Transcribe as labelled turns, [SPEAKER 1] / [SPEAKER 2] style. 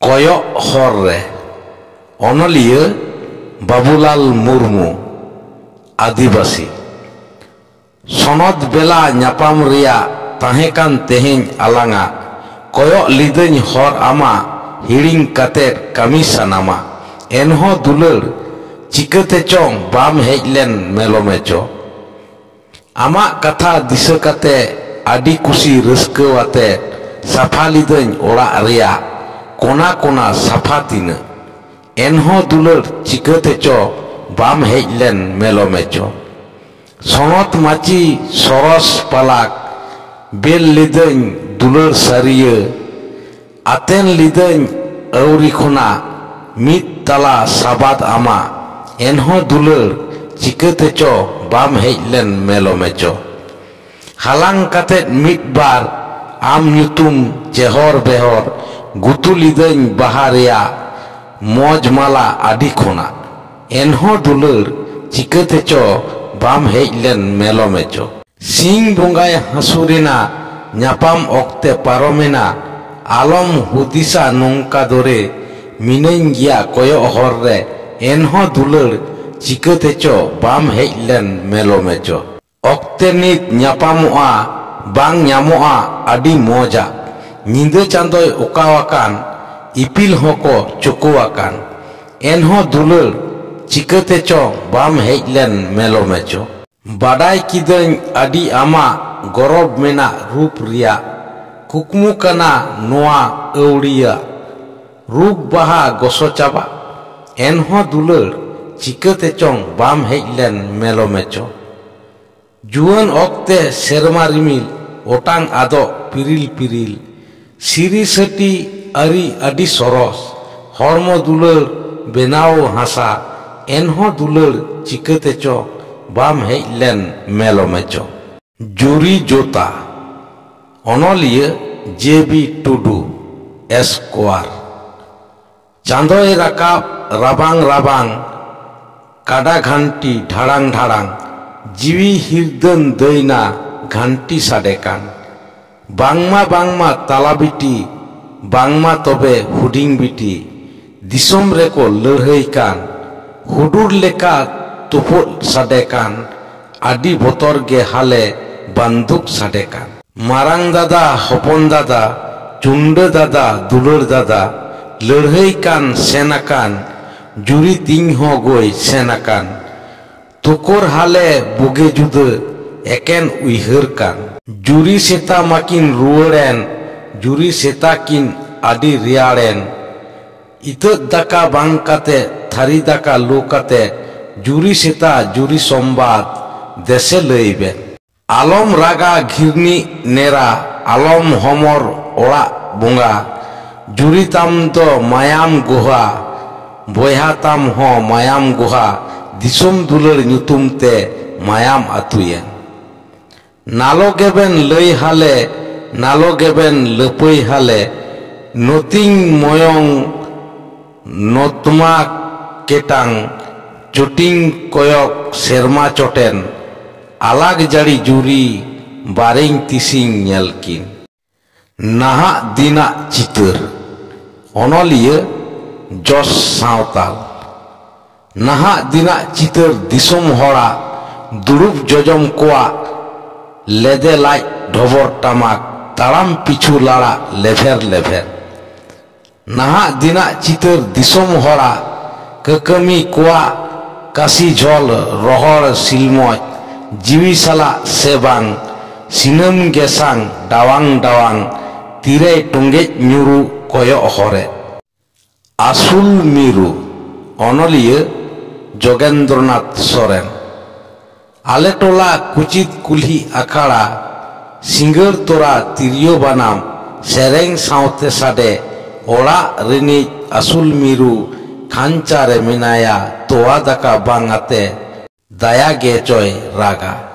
[SPEAKER 1] koyok horre onolia Babulal Murmu Adibasi sonod bela nyapam ria tahekan teheng alanga koyok lideny hor ama hiring katet kami sanama enho dular chikate chong bam hejlen melomecho ama katha disa kate adi kusi raska wate safa lideny orak ria kona kona safa tina enho dular chikate cho bam hejlen melomecho sonot machi soros palak bel lideny dular sariya aten lideny auri khona mit tala sabat ama enho dular chikate cho bam hejlen melomecho halang katet mit bar am nyutum jehor behor gutu lideny baharia moj mala adi khona enho dular chikate cho bam hejlen melomecho sing bongay hasurina nyapam okte paromena alom hudisa nongka dore mineng gya koyo horre enho dular chikate cho bam hejlen melomecho okte nit nyapamoa bang nyamoa adi moja nyinde chandoy okawakan ipil hoko chokowakan enho dular chikate cho bam hejlen melomecho badai kidany adi ama gorob mena rup ria kukmu kana noa euria rup baha goso chaba enho dular chikate chong bam hejlen melomecho juan okte serma rimil otang ado piril piril siri sati ari adi soros hormo dular benao hasa enho dular chikate cho bam hejlen melomecho juri jota onolia jebi tudu esquar chandoy rakap rabang rabang kada ghanti dharang dharang jiwi hirdan deina ghanti sadekan bangma bangma talabiti bangma tobe huding biti disom reko lörhei kan hudur leka tuput sadekan adi botor ge hale banduk sadekan marang dada hopon dada chunda dada dular dada lörhei kan senakan juri ting ho goi senakan tukor hale buge juda eken uihar kan juri seta makin ruaren juri seta kin adi riaren itat daka bang kate thari daka lo kate juri seta juri sombad dese leiben alom raga ghirni nera alom homor ora bunga juri tam do mayam guha boyha tam ho mayam guha disom dular nyutum te mayam atuyen nalo geben lei hale nalo geben lepoi hale noting moyong notma ketang chuting koyok serma choten alag jari juri baring tising nyelkin naha dina chitar onolia Jos Sawtal naha dina chitar disom hora durup jojom koa lede lai dhobor tamak taram pichu lara lever lever naha dina chitar disom hora kakami koa kasi jol rohor silmoj jiwi sala sebang sinam gesang dawang dawang tire tongej nyuru koyo hore asul miru onolia Jogendranath Soren ale tola kuchit kulhi akhara singar tora tirio banam sereng saute sade ora reni asul miru khancha re menaya toa daka bangate daya ge choy raga